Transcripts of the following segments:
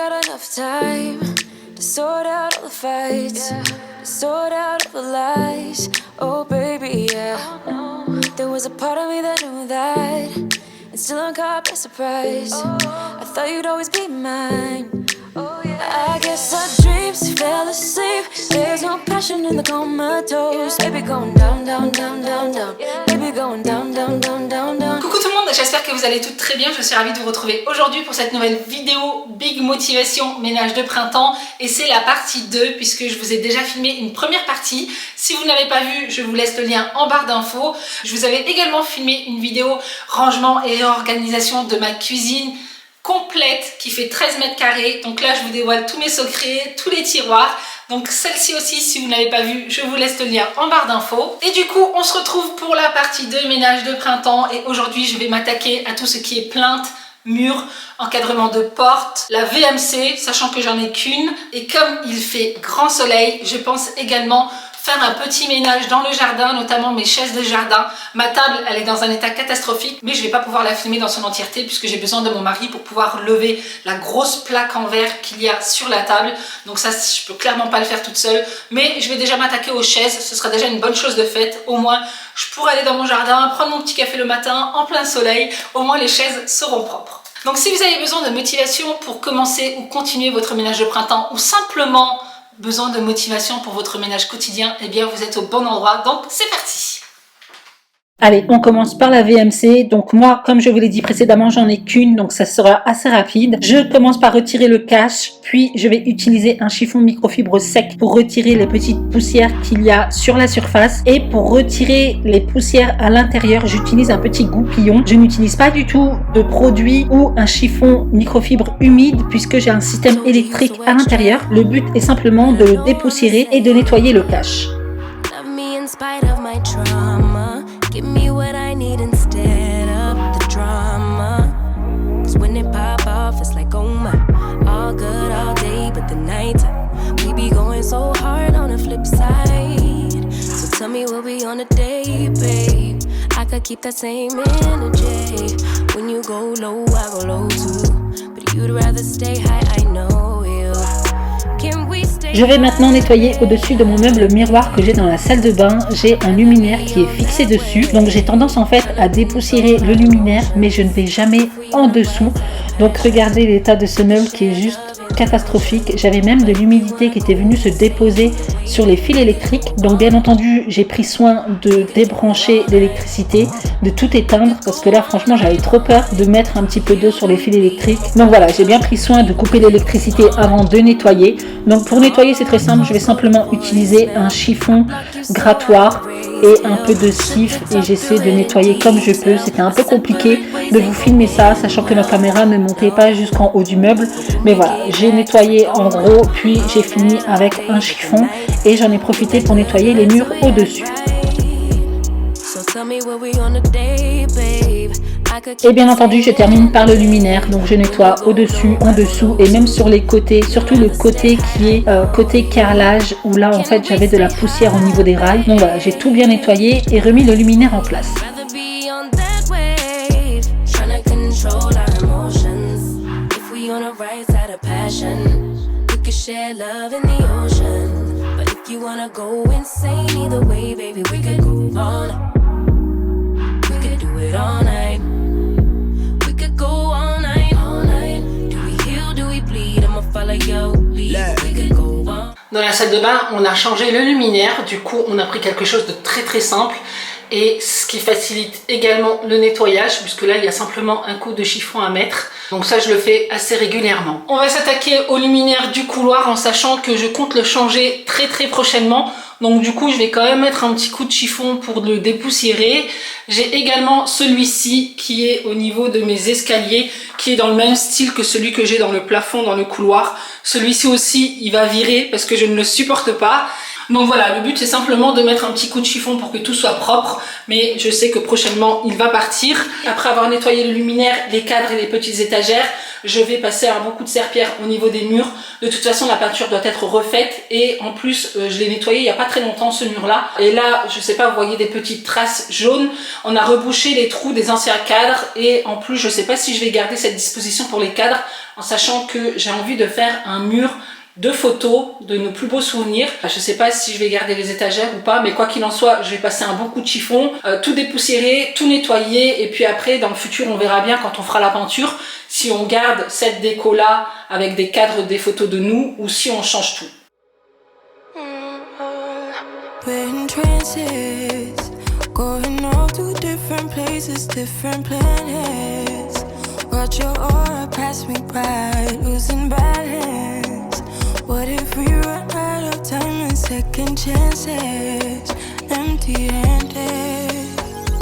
got enough time to sort out all the fights, to sort out all the lies. Oh baby, yeah. There was a part of me that knew that, and still I'm caught by surprise. I thought you'd always be mine. I guess our dreams fell asleep. There's no passion in the comatose. Baby going down, down, down, down, down. Baby going down, down, down, down, down. Coucou tout le monde, j'espère que vous allez toutes très bien. Je suis ravie de vous retrouver aujourd'hui pour cette nouvelle vidéo Big Motivation ménage de printemps. Et c'est la partie 2 puisque je vous ai déjà filmé une première partie. Si vous n'avez pas vu, je vous laisse le lien en barre d'infos. Je vous avais également filmé une vidéo rangement et organisation de ma cuisine complète qui fait 13 mètres carrés. Donc là, je vous dévoile tous mes secrets, tous les tiroirs. Donc celle-ci aussi, si vous ne l'avez pas vue, je vous laisse le lien en barre d'infos. Et du coup, on se retrouve pour la partie 2 ménage de printemps. Et aujourd'hui, je vais m'attaquer à tout ce qui est plainte, mur, encadrement de porte, la VMC, sachant que j'en ai qu'une. Et comme il fait grand soleil, je pense également faire un petit ménage dans le jardin, notamment mes chaises de jardin. Ma table, elle est dans un état catastrophique, mais je vais pas pouvoir la filmer dans son entièreté puisque j'ai besoin de mon mari pour pouvoir lever la grosse plaque en verre qu'il y a sur la table. Donc ça, je peux clairement pas le faire toute seule, mais je vais déjà m'attaquer aux chaises. Ce sera déjà une bonne chose de faite. Au moins, je pourrai aller dans mon jardin, prendre mon petit café le matin en plein soleil. Au moins, les chaises seront propres. Donc si vous avez besoin de motivation pour commencer ou continuer votre ménage de printemps ou simplement besoin de motivation pour votre ménage quotidien, eh bien vous êtes au bon endroit, donc c'est parti. Allez, on commence par la VMC. Donc moi, comme je vous l'ai dit précédemment, j'en ai qu'une, donc ça sera assez rapide. Je commence par retirer le cache, puis je vais utiliser un chiffon microfibre sec pour retirer les petites poussières qu'il y a sur la surface. Et pour retirer les poussières à l'intérieur, j'utilise un petit goupillon. Je n'utilise pas du tout de produit ou un chiffon microfibre humide puisque j'ai un système électrique à l'intérieur. Le but est simplement de le dépoussiérer et de nettoyer le cache. Give me what I need instead of the drama. 'Cause when it pop off, it's like, oh my, all good all day, but the night we be going so hard on the flip side. So tell me what we on a day, babe. I could keep that same energy. When you go low, I go low too. But you'd rather stay high, I know you. Can we stay? Je vais maintenant nettoyer au-dessus de mon meuble miroir que j'ai dans la salle de bain. J'ai un luminaire qui est fixé dessus. Donc j'ai tendance en fait à dépoussiérer le luminaire, mais je ne vais jamais en dessous. Donc regardez l'état de ce meuble qui est juste catastrophique. J'avais même de l'humidité qui était venue se déposer sur les fils électriques. Donc bien entendu, j'ai pris soin de débrancher l'électricité, de tout éteindre parce que là franchement j'avais trop peur de mettre un petit peu d'eau sur les fils électriques. Donc voilà, j'ai bien pris soin de couper l'électricité avant de nettoyer. Donc pour nettoyer, c'est très simple, je vais simplement utiliser un chiffon grattoir et un peu de cif et j'essaie de nettoyer comme je peux. C'était un peu compliqué de vous filmer ça, sachant que ma caméra ne montait pas jusqu'en haut du meuble. Mais voilà, j'ai nettoyé en gros, puis j'ai fini avec un chiffon et j'en ai profité pour nettoyer les murs au-dessus. Et bien entendu, je termine par le luminaire, donc je nettoie au-dessus, en dessous et même sur les côtés, surtout le côté qui est côté carrelage où là en fait j'avais de la poussière au niveau des rails. Donc voilà, j'ai tout bien nettoyé et remis le luminaire en place. Dans la salle de bain, on a changé le luminaire, du coup on a pris quelque chose de très simple et ce qui facilite également le nettoyage puisque là il y a simplement un coup de chiffon à mettre. Donc ça je le fais assez régulièrement. On va s'attaquer au luminaire du couloir en sachant que je compte le changer très prochainement. Donc du coup je vais quand même mettre un petit coup de chiffon pour le dépoussiérer. J'ai également celui-ci qui est au niveau de mes escaliers, qui est dans le même style que celui que j'ai dans le plafond dans le couloir. Celui-ci aussi il va virer parce que je ne le supporte pas. Donc voilà, le but c'est simplement de mettre un petit coup de chiffon pour que tout soit propre, mais je sais que prochainement il va partir. Après avoir nettoyé le luminaire, les cadres et les petites étagères, je vais passer un bon coup de serpillère au niveau des murs. De toute façon, la peinture doit être refaite et en plus, je l'ai nettoyé il n'y a pas très longtemps ce mur-là. Et là, je sais pas, vous voyez des petites traces jaunes. On a rebouché les trous des anciens cadres et en plus, je sais pas si je vais garder cette disposition pour les cadres en sachant que j'ai envie de faire un mur de photos de nos plus beaux souvenirs. Je sais pas si je vais garder les étagères ou pas, mais quoi qu'il en soit, je vais passer un bon coup de chiffon, tout dépoussiérer, tout nettoyer, et puis après, dans le futur, on verra bien quand on fera la peinture, si on garde cette déco-là avec des cadres des photos de nous, ou si on change tout. Watch your aura pass me by, losing balance. What if we run out of time and second chances? Empty-handed.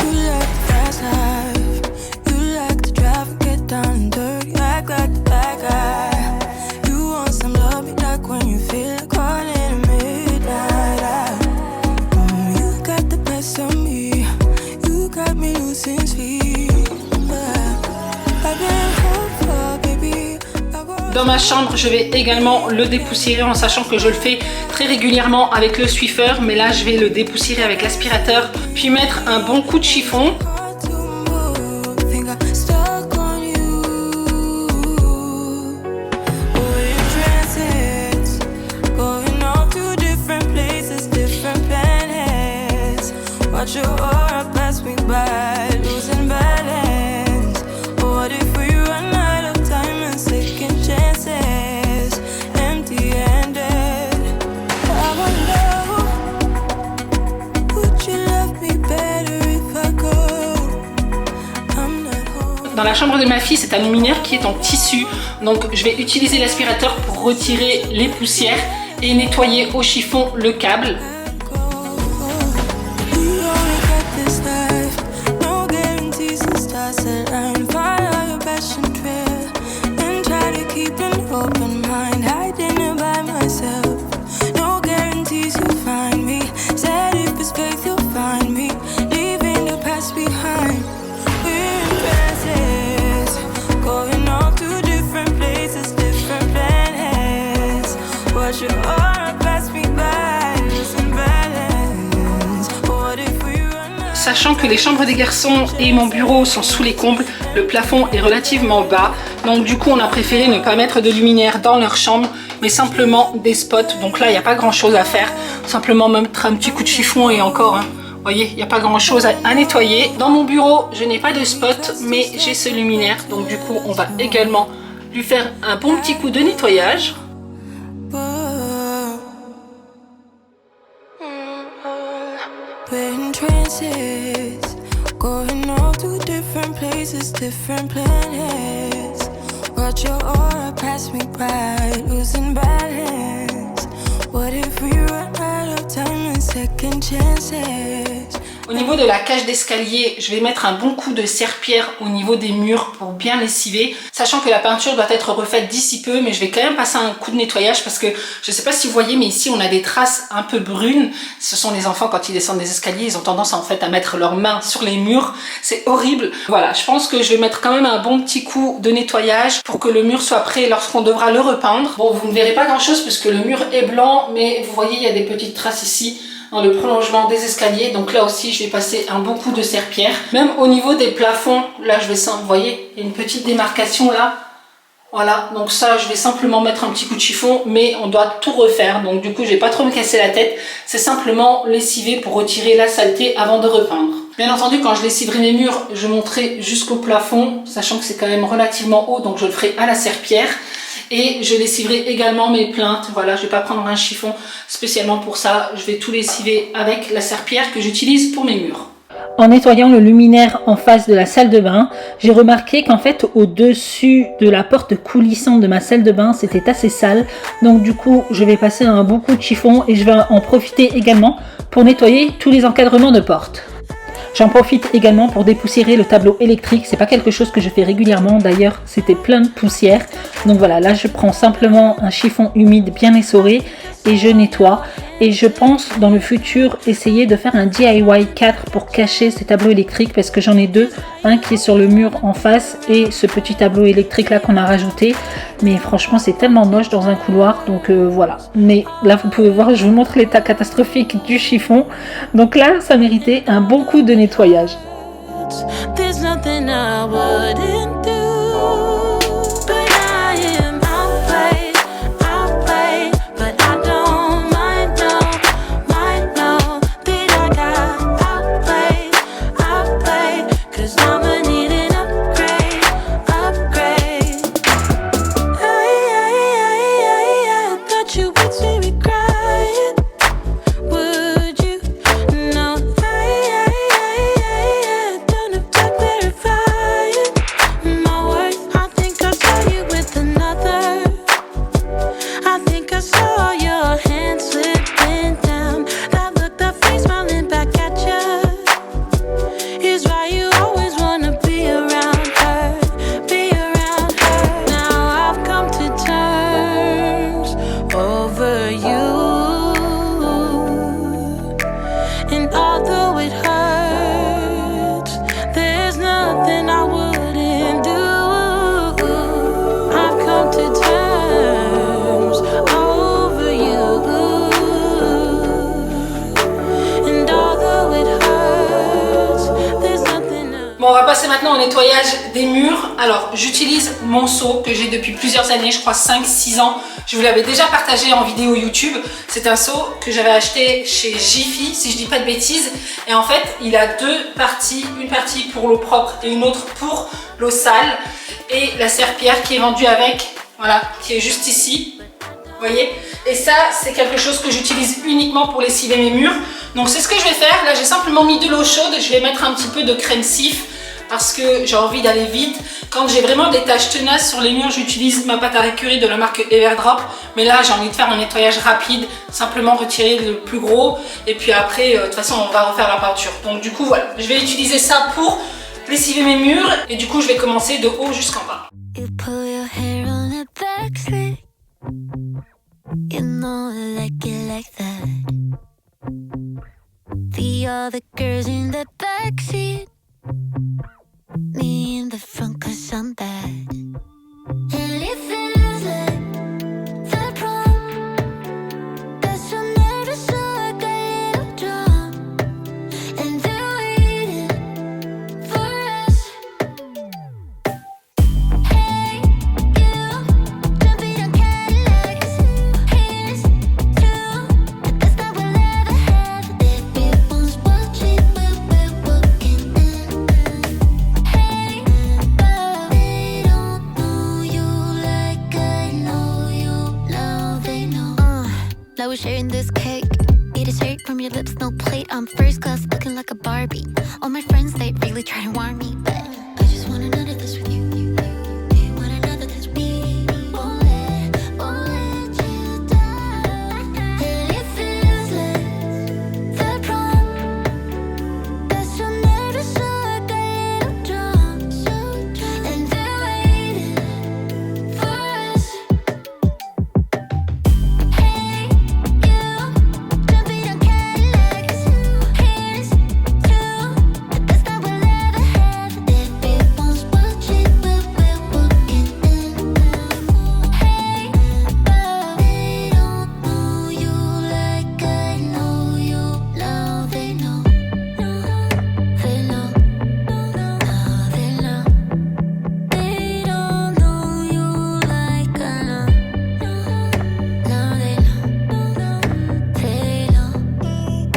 You like the fast life. You like to drive and get down and dirty. You act like the bad guy. You want some love, you like when you feel like calling at midnight. You got the best of me. You got me losing sleep. Dans ma chambre, je vais également le dépoussiérer en sachant que je le fais très régulièrement avec le Swiffer, mais là je vais le dépoussiérer avec l'aspirateur, puis mettre un bon coup de chiffon. Dans la chambre de ma fille, c'est un luminaire qui est en tissu, donc je vais utiliser l'aspirateur pour retirer les poussières et nettoyer au chiffon le câble. Sachant que les chambres des garçons et mon bureau sont sous les combles, le plafond est relativement bas. Donc du coup, on a préféré ne pas mettre de luminaire dans leur chambre, mais simplement des spots. Donc là, il n'y a pas grand chose à faire. Simplement mettre un petit coup de chiffon et encore, hein. Vous voyez, il n'y a pas grand chose à nettoyer. Dans mon bureau, je n'ai pas de spot, mais j'ai ce luminaire. Donc du coup, on va également lui faire un bon petit coup de nettoyage. Going off to different places, different planets. Watch your aura pass me by, losing balance. What if we run out of time and second chances? Au niveau de la cage d'escalier, je vais mettre un bon coup de serpillère au niveau des murs pour bien lessiver, sachant que la peinture doit être refaite d'ici peu, mais je vais quand même passer un coup de nettoyage parce que je ne sais pas si vous voyez, mais ici on a des traces un peu brunes. Ce sont les enfants quand ils descendent des escaliers, ils ont tendance en fait à mettre leurs mains sur les murs, c'est horrible. Voilà, je pense que je vais mettre quand même un bon petit coup de nettoyage pour que le mur soit prêt lorsqu'on devra le repeindre. Bon, vous ne verrez pas grand chose puisque le mur est blanc, mais vous voyez il y a des petites traces ici dans le prolongement des escaliers, donc là aussi je vais passer un bon coup de serpillère. Même au niveau des plafonds, là je vais vous voyez, il y a une petite démarcation là, voilà, donc ça je vais simplement mettre un petit coup de chiffon, mais on doit tout refaire, donc du coup je vais pas trop me casser la tête, c'est simplement lessiver pour retirer la saleté avant de repeindre. Bien entendu, quand je lessiverai mes murs, je monterai jusqu'au plafond, sachant que c'est quand même relativement haut, donc je le ferai à la serpillère. Et je lessiverai également mes plinthes. Voilà, je vais pas prendre un chiffon spécialement pour ça. Je vais tout lessiver avec la serpillère que j'utilise pour mes murs. En nettoyant le luminaire en face de la salle de bain, j'ai remarqué qu'en fait au-dessus de la porte coulissante de ma salle de bain, c'était assez sale. Donc du coup, je vais passer un bon coup de chiffon et je vais en profiter également pour nettoyer tous les encadrements de porte. J'en profite également pour dépoussiérer le tableau électrique. C'est pas quelque chose que je fais régulièrement. D'ailleurs, c'était plein de poussière. Donc voilà, là je prends simplement un chiffon humide bien essoré et je nettoie. Et je pense dans le futur essayer de faire un DIY 4 pour cacher ces tableaux électriques parce que j'en ai deux. Un qui est sur le mur en face et ce petit tableau électrique là qu'on a rajouté. Mais franchement c'est tellement moche dans un couloir. Donc voilà. Mais là vous pouvez voir, je vous montre l'état catastrophique du chiffon. Donc là ça méritait un bon coup de nettoyage. There's nothing I wouldn't do, but I am outplayed, but I don't mind, no, that I got outplayed, 'cause I'ma need an upgrade. I thought you would see me crying, would you? No, don't have to clarify it. My worth, I think I saw you with another. I think I saw your hand slipping down. That look, that face smiling back at you, is why you always wanna be around her, Now I've come to terms over you, and although it hurts, there's nothing I wouldn't do. I've come to terms over you, and although it hurts, there's nothing I... Bon, on va passer maintenant au nettoyage des murs. Alors, j'utilise mon seau que j'ai depuis plusieurs années, je crois 5-6 ans. Je vous l'avais déjà partagé en vidéo YouTube. C'est un seau que j'avais acheté chez Jiffy, si je dis pas de bêtises. Et en fait, il a deux parties. Une partie pour l'eau propre et une autre pour l'eau sale. Et la serpillière qui est vendue avec, voilà, qui est juste ici. Vous voyez? Et ça, c'est quelque chose que j'utilise uniquement pour lessiver mes murs. Donc c'est ce que je vais faire. Là, j'ai simplement mis de l'eau chaude. Je vais mettre un petit peu de crème Cif parce que j'ai envie d'aller vite. Quand j'ai vraiment des taches tenaces sur les murs, j'utilise ma pâte à récurer de la marque Everdrop. Mais là, j'ai envie de faire un nettoyage rapide, simplement retirer le plus gros. Et puis après, de toute façon, on va refaire la peinture. Donc du coup, voilà, je vais utiliser ça pour lessiver mes murs. Et du coup, je vais commencer de haut jusqu'en bas. You pull your hair on a back slick. You know I like it like that. The other girls in the backseat, me in the front 'cause I'm bad. And it feels like the prom, that you'll never saw a little drum. And they're waiting for us. Hey, you, jumping on Cadillacs. Here's to the best that we'll ever have. Everyone's watching, but we're walking in. Hey, but they don't know you like I know you. Now they know. Now we're sharing this cake. Eat a dessert from your lips, no plate. I'm first class, looking like a Barbie. All my friends, they really try to warn me, but I just want none of this with you. Do you want none of this with me? Won't let you down. And it feels like the prom, that you'll never saw a little drum. And they're waiting for us. Hey, you, jumping on Cadillacs. Here's to the best that we'll ever have. Everyone's watching, but we're walking in. Hey, but they don't know you like I know you. Now they know. They know. Now they know. They don't know you like I know. Now they know. They know.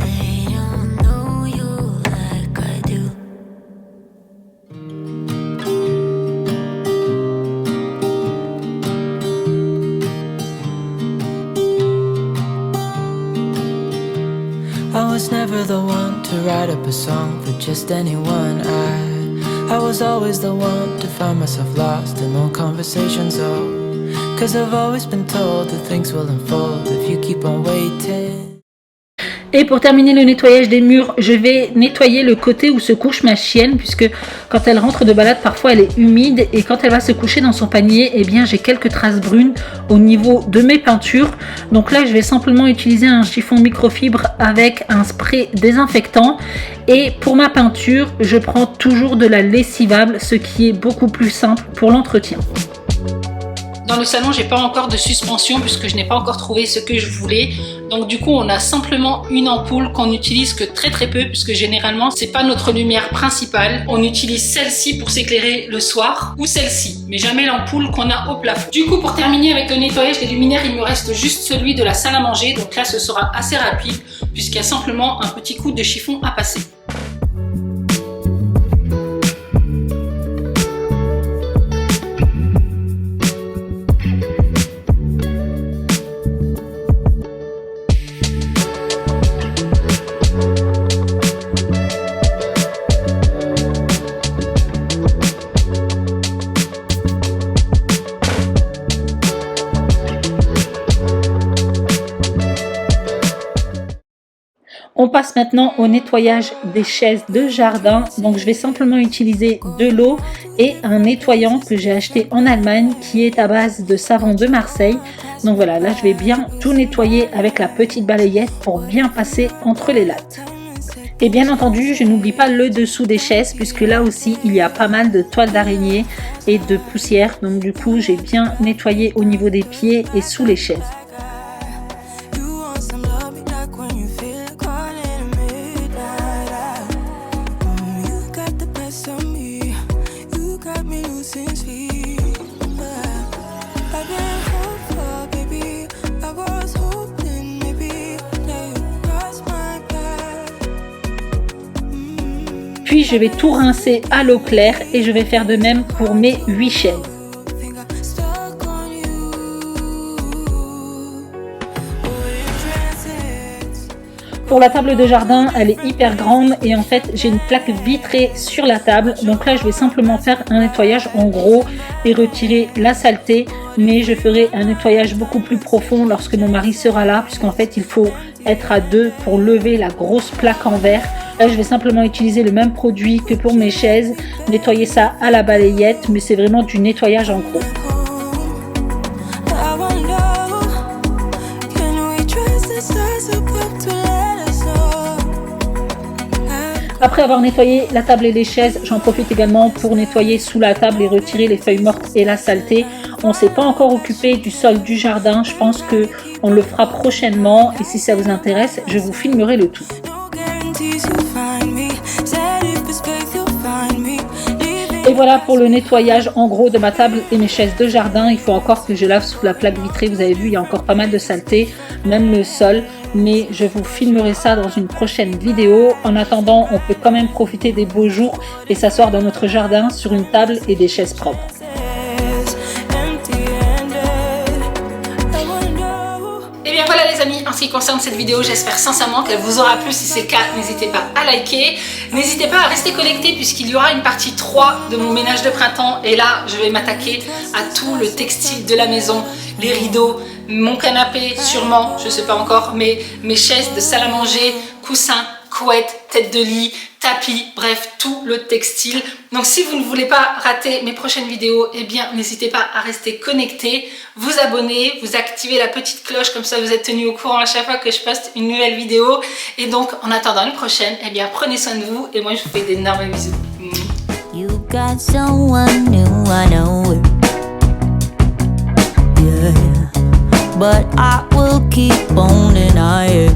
They don't know you like I do. I was never the one to write up a song for just anyone. I was always the one to find myself lost in long conversations. Oh, 'cause I've always been told that things will unfold if you keep on waiting. Et pour terminer le nettoyage des murs, je vais nettoyer le côté où se couche ma chienne, puisque quand elle rentre de balade, parfois elle est humide, et quand elle va se coucher dans son panier, eh bien j'ai quelques traces brunes au niveau de mes peintures. Donc là, je vais simplement utiliser un chiffon microfibre avec un spray désinfectant. Et pour ma peinture, je prends toujours de la lessivable, ce qui est beaucoup plus simple pour l'entretien. Dans le salon, j'ai pas encore de suspension puisque je n'ai pas encore trouvé ce que je voulais. Donc du coup, on a simplement une ampoule qu'on n'utilise que très peu puisque généralement, c'est pas notre lumière principale. On utilise celle-ci pour s'éclairer le soir ou celle-ci, mais jamais l'ampoule qu'on a au plafond. Du coup, pour terminer avec le nettoyage des luminaires, il me reste juste celui de la salle à manger. Donc là, ce sera assez rapide puisqu'il y a simplement un petit coup de chiffon à passer. On passe maintenant au nettoyage des chaises de jardin. Donc je vais simplement utiliser de l'eau et un nettoyant que j'ai acheté en Allemagne qui est à base de savon de Marseille. Donc voilà, là je vais bien tout nettoyer avec la petite balayette pour bien passer entre les lattes. Et bien entendu, je n'oublie pas le dessous des chaises puisque là aussi il y a pas mal de toiles d'araignée et de poussière. Donc du coup, j'ai bien nettoyé au niveau des pieds et sous les chaises. Puis je vais tout rincer à l'eau claire et je vais faire de même pour mes 8 chaises. Pour la table de jardin, elle est hyper grande et en fait j'ai une plaque vitrée sur la table. Donc là je vais simplement faire un nettoyage en gros et retirer la saleté. Mais je ferai un nettoyage beaucoup plus profond lorsque mon mari sera là, puisqu'en fait il faut être à deux pour lever la grosse plaque en verre. Là je vais simplement utiliser le même produit que pour mes chaises, nettoyer ça à la balayette, mais c'est vraiment du nettoyage en gros. Après avoir nettoyé la table et les chaises, j'en profite également pour nettoyer sous la table et retirer les feuilles mortes et la saleté. On ne s'est pas encore occupé du sol du jardin, je pense qu'on le fera prochainement et si ça vous intéresse, je vous filmerai le tout. Et voilà pour le nettoyage en gros de ma table et mes chaises de jardin. Il faut encore que je lave sous la plaque vitrée, vous avez vu il y a encore pas mal de saleté, même le sol. Mais je vous filmerai ça dans une prochaine vidéo. En attendant, on peut quand même profiter des beaux jours et s'asseoir dans notre jardin sur une table et des chaises propres. Et bien voilà les amis, en ce qui concerne cette vidéo, j'espère sincèrement qu'elle vous aura plu. Si c'est le cas, n'hésitez pas à liker. N'hésitez pas à rester connecté puisqu'il y aura une partie 3 de mon ménage de printemps. Et là, je vais m'attaquer à tout le textile de la maison, les rideaux, mon canapé sûrement, je ne sais pas encore, mais mes chaises de salle à manger, coussins, couettes, tête de lit, tapis, bref, tout le textile. Donc si vous ne voulez pas rater mes prochaines vidéos, eh bien n'hésitez pas à rester connecté, vous abonner, vous activer la petite cloche, comme ça vous êtes tenu au courant à chaque fois que je poste une nouvelle vidéo. Et donc en attendant une prochaine, eh bien prenez soin de vous et moi je vous fais d'énormes bisous. You got someone new, I know it. Yeah, but I will keep on denying.